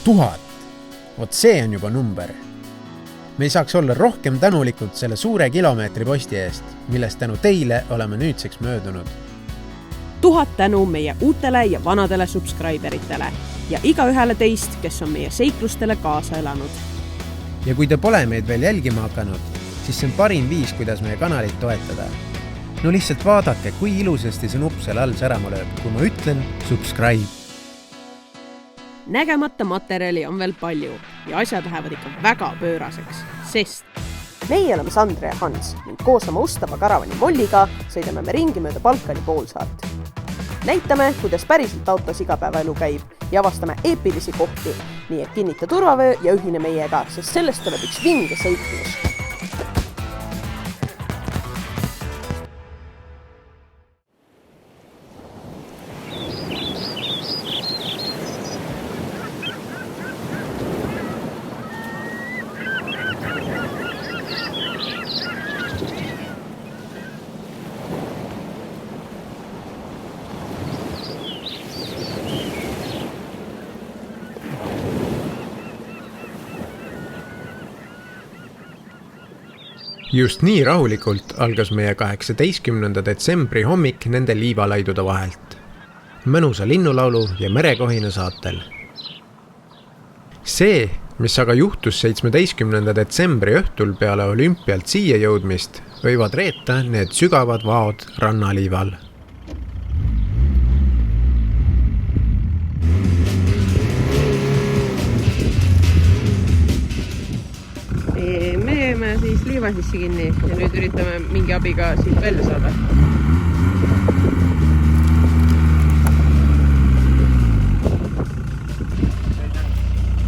1000. Vot see on juba number. Me ei saaks olla rohkem tänulikud selle suure kilomeetri posti eest, millest tänu teile oleme nüüdseks möödunud. 1000 tänu meie uutele ja vanadele subscriberitele ja igaühele teist, kes on meie seiklustele kaasa elanud. Ja kui te pole meid veel jälgima hakanud, siis see on parim viis, kuidas meie kanalit toetada. No lihtsalt vaadake, kui ilusasti see nupp seal all särama lööb, kui ma ütlen subscribe. Nägemata materjali on veel palju ja asjad lähevad ikka väga pööraseks, sest meie oleme Sandra ja Hans ning koos oma ustava karavani Molliga sõidame me ringi mööda Balkani poolsaart. Näitame, kuidas päriselt autos igapäevaelu käib ja avastame eepilisi kohti, nii et kinnita turvavöö ja ühine meiega, sest sellest tuleb üks vinge seiklus. Just nii rahulikult algas meie 18. detsembri hommik nende liivalaidude vahelt. Mõnusa linnulaulu ja merekohina saatel. See, mis aga juhtus 17. detsembri õhtul peale olümpialt siia jõudmist, võivad reeta need sügavad vaod rannaliival. Me siis liiva sisse kinni ja nüüd üritame mingi abiga siit välja saada.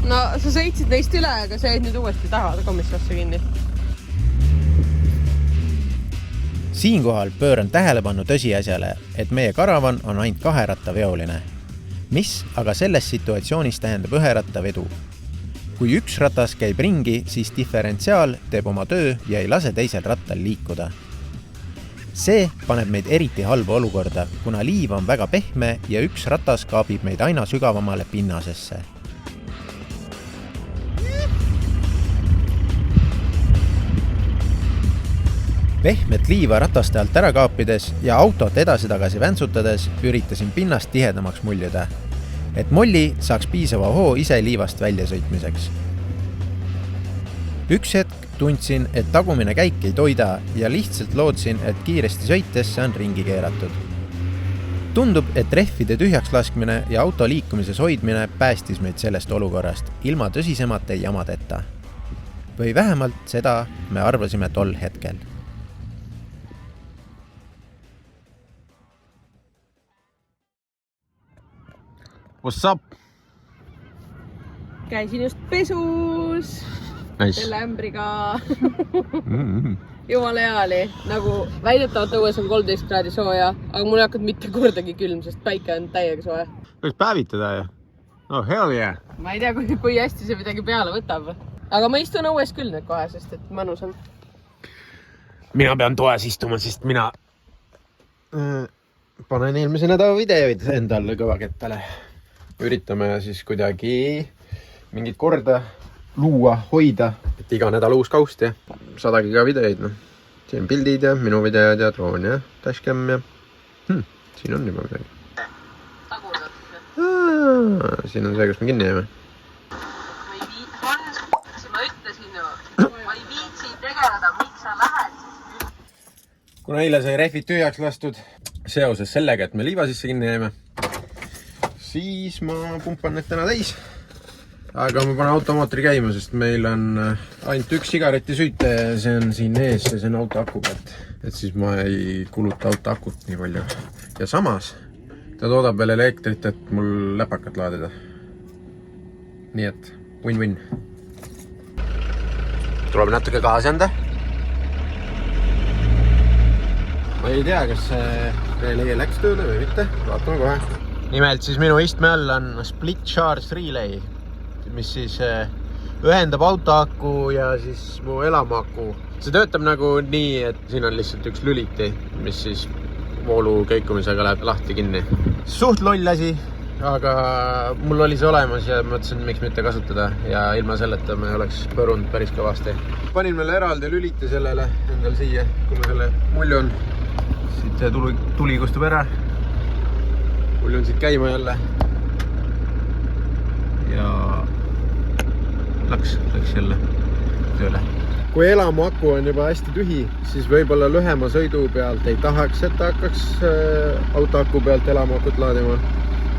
No sa sõitsid neist üle, aga sa jäid nüüd uuesti taha komissasse kinni. Siinkohal pööran tähelepanu tõsiasjale, et meie karavan on ainult 2-rattaveoline, mis aga selles situatsioonis tähendab 1-rattavedu. Kui üks ratas käib ringi, siis diferentsiaal teeb oma töö ja ei lase teisel rattal liikuda. See paneb meid eriti halba olukorda, kuna liiv on väga pehme ja üks ratas kaabib meid aina sügavamale pinnasesse. Pehmet liiva rataste alt ära kaapides ja autot edasi-tagasi väntsutades üritasin pinnast tihedamaks muljuda, et Molli saaks piisava hoo ise liivast välja sõitmiseks. Üks hetk tundsin, et tagumine käik ei toida ja lihtsalt lootsin, et kiiresti sõites see on ringi keeratud. Tundub, et rehvide tühjaks laskmine ja auto liikumises hoidmine päästis meid sellest olukorrast ilma tõsisemate jamadeta. Või vähemalt seda me arvasime tol hetkel. What's up? Käisin just pesus selle ämbriga. Jumala hea oli. Nagu väidetavalt õues on 13 kraadi sooja, aga mul ei hakanud mitte kordagi külm, sest päike on täiega sooja. Võiks päevitada ju? Oh, hell yeah! Ma ei tea, kui hästi see midagi peale võtab. Aga ma istun õues küll nüüd kohe, sest et mõnus on. Mina pean toes istuma, sest mina panen eelmise nädala videoid endale kõvakettale. Üritame siis kuidagi mingit korda luua, hoida, et iga nädal uus kaust ja 100 giga videoid. No. Siin on pildid ja minu videod ja droon ja dashcam ja siin on juba midagi. Siin on see, kus me kinni jääme. Ma ütlesin ju, ma ei viitsi tegeleda, miks sa lähed. Kuna eile sai rehvid tühjaks lastud seoses sellega, et me liiva sisse kinni jääme, siis ma pumpan need täna täis. Aga ma panen automootori käima, sest meil on ainult üks sigareti süüte ja see on siin ees ja see on auto aku pealt. Et siis ma ei kuluta auto akut nii palju. Ja samas ta toodab veel elektrit, et mul läpakat laadida. Nii et win-win. Tuleb natuke gaasi anda. Ma ei tea, kas see relay läks tööle või mitte. Vaatame kohe. Nimelt siis minu istme all on Split Charge Relay, mis siis ühendab autoaku ja siis mu elamuaku. See töötab nagu nii, et siin on lihtsalt üks lüliti, mis siis voolu käikumisega läheb lahti kinni. Suht loll asi, aga mul oli see olemas ja mõtlesin, miks mitte kasutada ja ilma selleta me oleks põrunud päris kõvasti. Panin veel eraldi lüliti sellele endal siia, kui ma selle muljon. Siit see tuli kustub ära. Muljon siit käima jälle. Ja läks jälle tööle. Kui elamu aku on juba hästi tühi, siis võib-olla lühema sõidu pealt ei tahaks, et ta hakkaks autoaku pealt elamu akut laadima.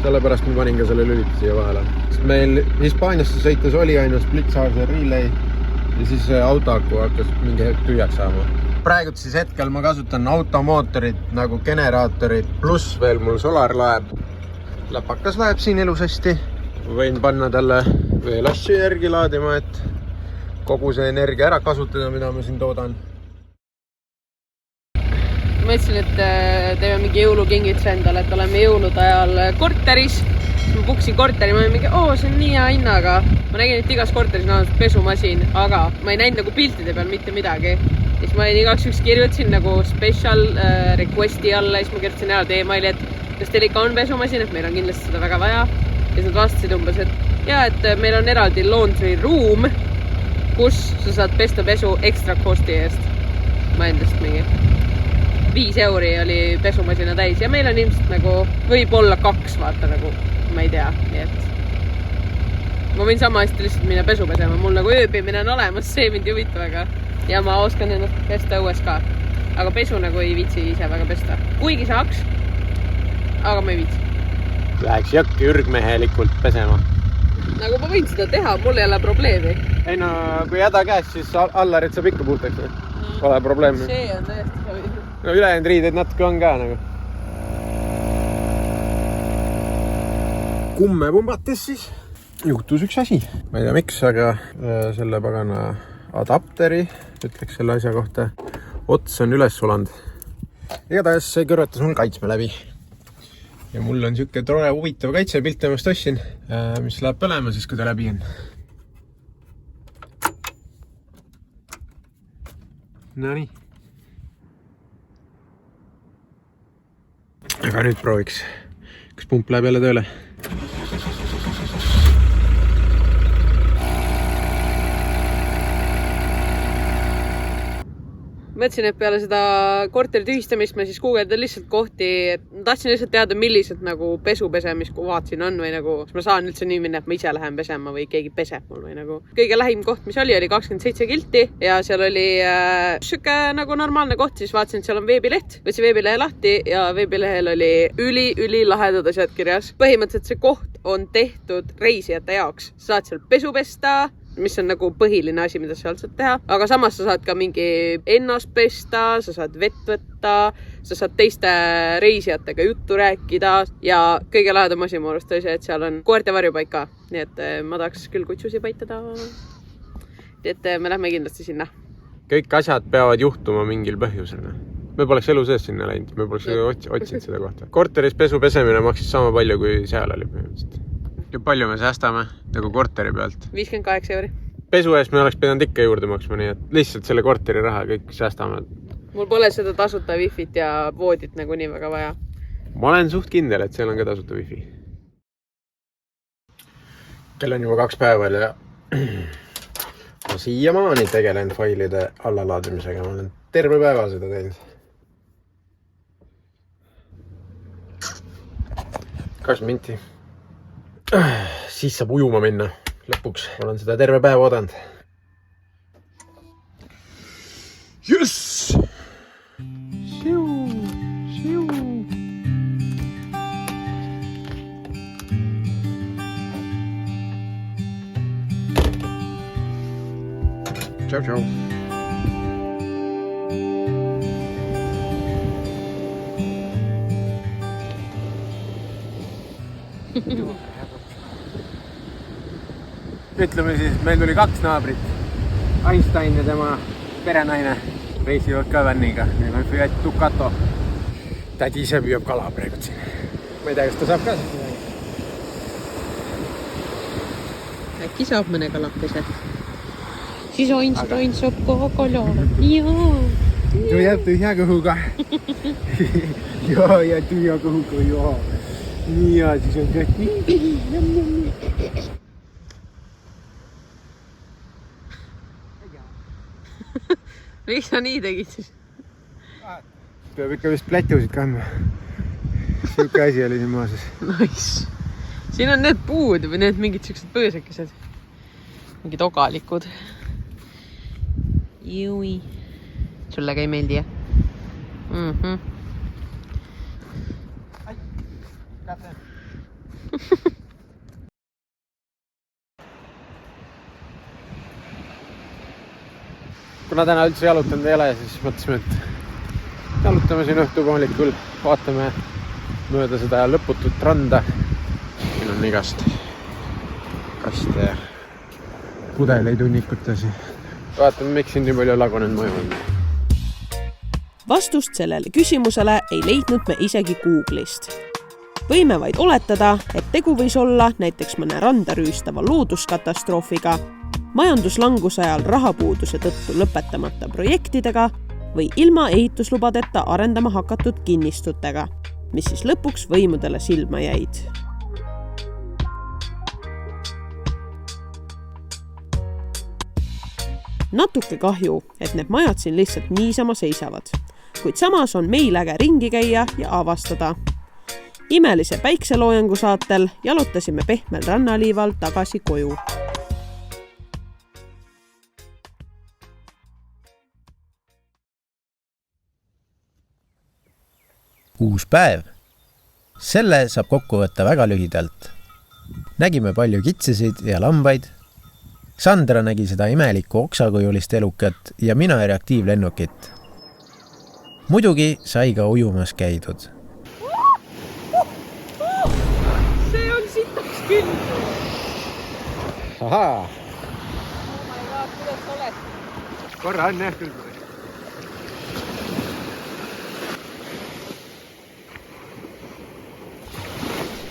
Sellepärast ma panin ka selle lüliti siia vahele. Meil Hispaaniasse sõites oli ainult splitshaarse relay ja siis autoaku hakkas mingi hetk tühjaks saama. Praegu siis hetkel ma kasutan automootorit nagu generaatorit, pluss veel mul solarlaeb. Läpakas läheb siin ilusasti. Võin panna talle veel asju järgi laadima, et kogu see energia ära kasutada, mida ma siin toodan. Ma ütlesin, et teeme mingi jõulukingituse endale, et oleme jõulude ajal korteris. Ma buksin korteri, ma olin mingi, see on nii hea hinnaga. Ma nägin, et igas korteris on pesumasin, aga ma ei näinud nagu piltide peal mitte midagi. Ja siis ma igaks üks kirjutasin nagu special requesti alla ja siis ma kirjutasin eraldi e-maili, et kas teil ikka on pesumasin, et meil on kindlasti seda väga vaja. Ja siis nad vastasid umbes, et meil on eraldi laundry room, kus sa saad pesta pesu ekstra kosti eest. Ma endast mingi 5 euri oli pesumasina täis ja meil on ilmselt nagu võib-olla 2, vaata nagu, ma ei tea, nii et ma võin sama hästi lihtsalt minna pesu pesema, mul nagu ööbimine on olemas, see mind ei huvita väga ja ma oskan ennast pesta õues ka, aga pesu nagu ei viitsi ise väga pesta, kuigi saaks, aga ma ei viitsi. Läheks jõkki ürgmehelikult pesema. Nagu ma võin seda teha, mul ei ole probleemi. Ei no, kui häda käes, siis allarid saab ikka puhtaks. Pole probleemi. See on täiesti sobi. No ülejäänud riideid natuke on ka nagu. Kumme pumbates siis juhtus üks asi. Ma ei tea miks, aga selle pagana adapteri, ütleks selle asja kohta, ots on üles sulanud. Igatahes see kõrvetas mul kaitsme läbi. Ja mul on siuke tore huvitav kaitsepilt temast ostsin, mis läheb põlema siis, kui ta läbi on. No nii. Aga nüüd prooviks, kas pump läheb jälle tööle. Mõtlesin, et peale seda korteri tühistamist ma siis guugeldan lihtsalt kohti, et ma tahtsin lihtsalt teada, millised nagu pesupesemiskuvad siin on või nagu, ma saan üldse nii minna, et ma ise lähen pesema või keegi peseb mul või nagu. Kõige lähim koht, mis oli 27 kilti ja seal oli siuke nagu normaalne koht, siis vaatasin, et seal on veebileht, võtsin veebilehe lahti ja veebilehel oli üli lahedad asjad kirjas. Põhimõtteliselt see koht on tehtud reisijate jaoks. Sa saad seal pesu pesta, mis on nagu põhiline asi, mida sa saad teha. Aga samas sa saad ka mingi ennast pesta, sa saad vett võtta, sa saad teiste reisijatega juttu rääkida ja kõige lahedam asi mu arust oli see, et seal on koerte varjupaik ka. Nii et ma tahaks küll kutsusi paitada. Nii et me lähme kindlasti sinna. Kõik asjad peavad juhtuma mingil põhjusel. Me poleks elu sees sinna läinud, me poleks otsinud seda kohta. Korteris pesu pesemine maksis sama palju, kui seal oli põhimõtteliselt. Ja palju me säästame nagu korteri pealt? 58 euri. Pesu eest me oleks pidanud ikka juurde maksma, nii et lihtsalt selle korteri raha kõik säästame. Mul pole seda tasuta wifit ja voodit nagu nii väga vaja. Ma olen suht kindel, et seal on ka tasuta wifi. Kell on juba 2 päeval ja ma siiamaani tegelen failide allalaadimisega. Ma olen terve päeva seda teinud. 2 minti. Siis saab ujuma minna. Lõpuks olen seda terve päev oodanud. Jess! Siu! Siu! Ciao, ciao! Ütleme siis, meil tuli 2 naabrit. Einstein ja tema perenaine reisivad ka vänniga. Neil on Fiat Ducato. Tädi ise püüab kala praegu siin. Ma ei tea, kas ta saab ka siin. Äkki saab mõne kalapese. Siis Einstein saab ka kala. Jaa. Tu jääb tühja kõhuga. Jaa, ja tühja kõhuga, jaa. Ja siis on kõik. Miks sa nii tegid siis? Peab ikka vist plätusid kandma. Siuke asi oli siin maases. Nice. Siin on need puud või need mingid siuksed põõsekesed. Mingid ogalikud. Jui. Sulle ka ei meeldi, jah? Kuna täna üldse jalutanud ei ole, siis mõtlesime, et jalutame siin õhtupoolikul, vaatame mööda seda lõputut randa. Siin on igast kaste ja pudeleid hunnikutes. Vaatame, miks siin nii palju lagunenud mõju on. Vastust sellele küsimusele ei leidnud me isegi Google'ist. Võime vaid oletada, et tegu võis olla näiteks mõne randa rüüstava looduskatastroofiga, majanduslanguse ajal rahapuuduse tõttu lõpetamata projektidega või ilma ehituslubadeta arendama hakatud kinnistutega, mis siis lõpuks võimudele silma jäid. Natuke kahju, et need majad siin lihtsalt niisama seisavad, kuid samas on meil äge ringi käia ja avastada. Imelise päikseloojangu saatel jalutasime pehmel rannaliival tagasi koju. Uus päev. Selle saab kokku võtta väga lühidalt. Nägime palju kitsesid ja lambaid. Sandra nägi seda imelikku oksakujulist elukat ja mina reaktiivlennukit. Muidugi sai ka ujumas käidud. See on sitaks küll! Ahaa! Oh my god, kuidas sa oled? Korra on jah küll.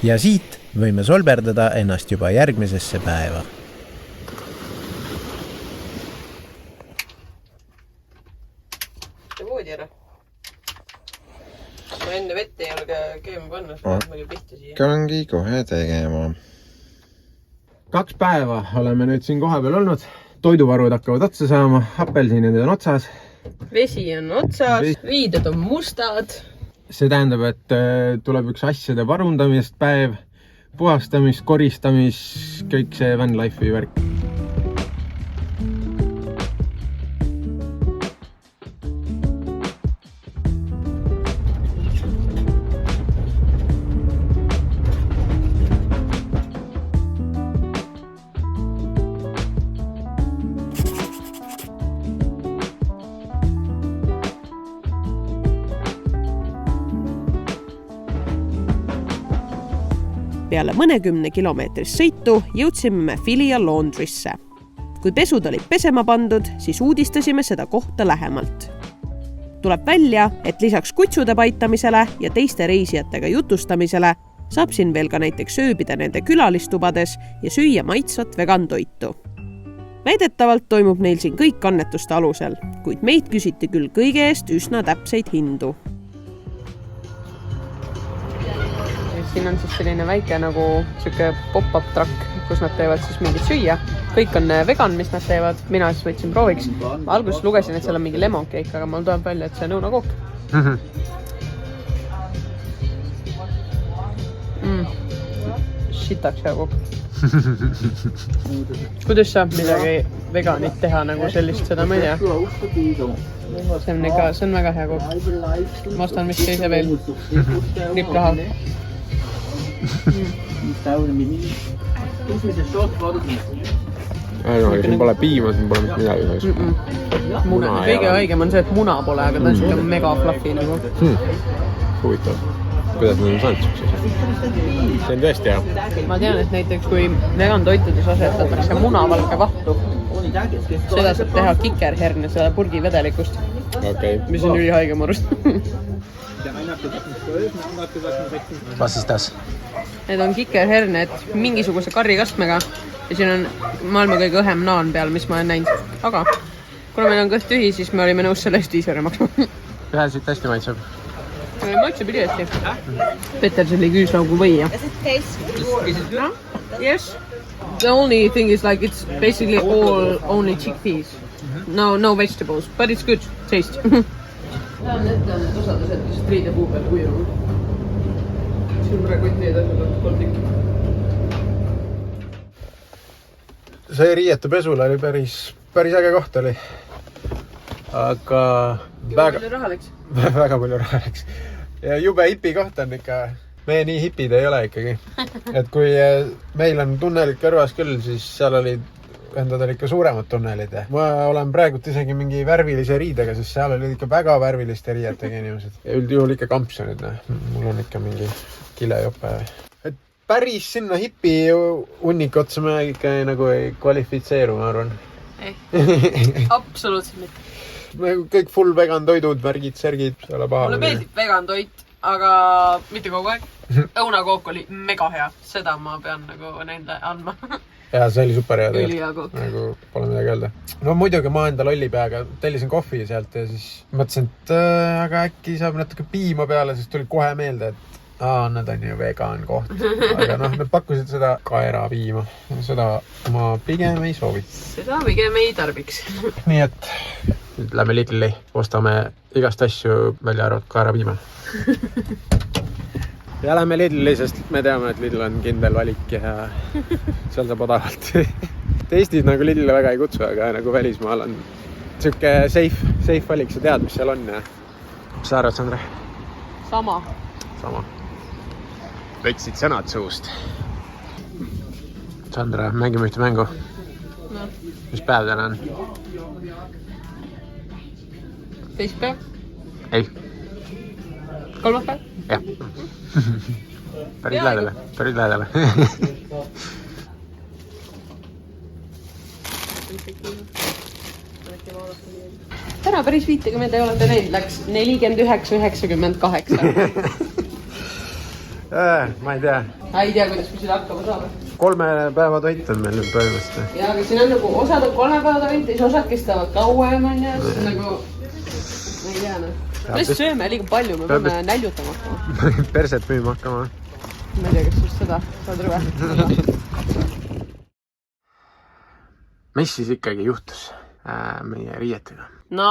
Ja siit võime solberdada ennast juba järgmisesse päeva. See voodi ära. Ma enne vette ei ole keema panna, siis palju pihta siia. Kangi kohe tegema. 2 päeva oleme nüüd siin koha peal olnud. Toiduvarud hakkavad otsa saama, apelsinid on otsas. Vesi on otsas, riided on mustad. See tähendab, et tuleb üks asjade varundamist päev, puhastamist, koristamist, kõik see van life'i värk. Peale mõnekümne kilomeetrist sõitu jõudsime me Filia Laundrysse. Kui pesud olid pesema pandud, siis uudistasime seda kohta lähemalt. Tuleb välja, et lisaks kutsude paitamisele ja teiste reisijatega jutustamisele saab siin veel ka näiteks ööbida nende külalistubades ja süüa maitsvat vegantoitu. Väidetavalt toimub neil siin kõik annetuste alusel, kuid meid küsiti küll kõige eest üsna täpseid hindu. Siin on siis selline väike nagu siuke pop-up truck, kus nad teevad siis mingit süüa. Kõik on vegan, mis nad teevad. Mina siis võtsin prooviks. Ma alguses lugesin, et seal on mingi lemon cake, aga mul tuleb välja, et see on õunakook. Shitaks hea kook. Kuidas saab midagi veganit teha nagu sellist, seda ma ei tea. See on väga hea kook. Ma ostan vist ise veel ripraha. Siin pole piima, siin pole mitte midagi. Kõige haigem on see, et muna pole, aga ta on siuke mega fluffy nagu. Huvitav. Kuidas nad on saanud siukses? See on tõesti hea. Ma tean, et näiteks kui vegan toitudes asetatakse munavalge vahtu, seda saab teha kikerherne seda purgivedelikust, mis on ülihaige murust. Vasistas. Need on kikerherned mingisuguse karrikastmega ja siin on maailma kõige õhem naan peal, mis ma olen näinud. Aga kuna meil on kõht tühi, siis me olime nõus selle eest 5 € maksma. Ühe siit hästi maitseb. Maitse pidi hästi. Peterselli küüslaugu või, jah? No? Yes. The only thing is like it's basically all only chickpeas. No vegetables, but it's good taste. Lähen ette need osadused, kes triide puu peal kuivama. Siin praegu need asjad on 3 tükki. See riiete pesul oli päris äge koht oli. Aga väga palju raha läks. Väga palju raha läks. Ja jube hipi koht on ikka. Meie nii hipid ei ole ikkagi. Et kui meil on tunnelid kõrvas küll, siis seal olid ikka suuremad tunnelid. Ma olen praegult isegi mingi värvilise riidega, sest seal olid ikka väga värviliste riietega inimesed. Ja üldjuhul ikka kampsunid. Mul on ikka mingi kilejope. Et päris sinna hipi hunnik otsa me ikka nagu ei kvalifitseeru, ma arvan. Ei, absoluutselt mitte. Kõik full vegan toidud, värgid, särgid, selle paha. Mulle meeldib vegan toit, aga mitte kogu aeg. Õunakook oli mega hea. Seda ma pean nagu nende andma. Ja see oli super hea. Ülihea kook. Nagu pole midagi öelda. No muidugi ma enda lolli peaga tellisin kohvi sealt ja siis mõtlesin, et aga äkki saab natuke piima peale, siis tuli kohe meelde, et nad on ju vegan koht. Aga noh, nad pakkusid seda kaera piima. Seda ma pigem ei soovi. Seda pigem ei tarbiks. Nii et nüüd lähme Lidli, ostame igast asju välja arvalt kaera piima. Ja lähme Lidli, sest me teame, et Lidl on kindel valik ja seal saab odavalt. Eestis nagu Lidlile väga ei kutsu, aga nagu välismaal on siuke safe valik, sa tead, mis seal on. Ja... Mis sa arvad, Sandra? Sama. Võtsid sõnad suust. Sandra, mängime ühte mängu. No. Mis päev täna on? Teispäev? Ei. Kolmapäev? Jah. Päris lähedale. Täna päris 50 ei ole ta näinud, läks 49,98. Ma ei tea. Ei tea, kuidas me seda hakkama saame. 3 päeva toit on meil nüüd põhimõtteliselt. Ja, aga siin on nagu osad on 3 päeva toit, siis osad kestavad kauem, on ja siis nagu... Ma ei tea, noh. Me sööme liiga palju, me peame näljutama hakkama. Perset müüma hakkama. Ma ei tea, kas just seda saad rüve. Mis siis ikkagi juhtus meie riietega? No,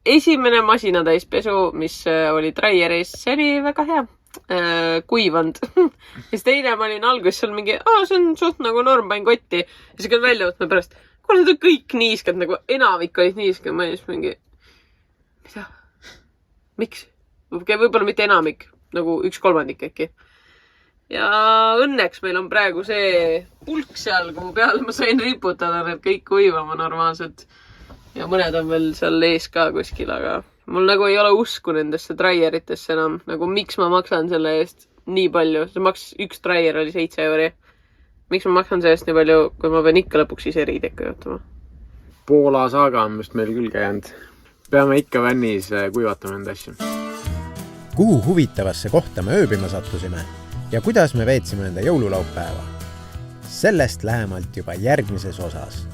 esimene masinatäispesu, mis oli Dryeris, see oli väga hea. Kuivand. Siis teine ma olin alguses seal mingi, see on suht nagu norm, pain kotti. Ja siis käin välja võtma pärast, kuule, seda kõik niiskad, nagu enamik olid niiskad. Ma olin siis mingi, mida? Miks? Võib-olla mitte enamik, nagu 1/3 äkki. Ja õnneks meil on praegu see pulk seal, kuhu peal ma sain riputada need kõik kuivama normaalselt. Ja mõned on veel seal ees ka kuskil, aga mul nagu ei ole usku nendesse dryeritesse enam. Nagu miks ma maksan selle eest nii palju? See üks dryer oli 7 €. Miks ma maksan selle eest nii palju, kui ma pean ikka lõpuks ise riideka jutama? Poola saaga on vist meil küll käinud. Peame ikka vännis kuivatama enda asju. Kuhu huvitavasse kohta me ööbima sattusime ja kuidas me veetsime enda jõululaupäeva? Sellest lähemalt juba järgmises osas.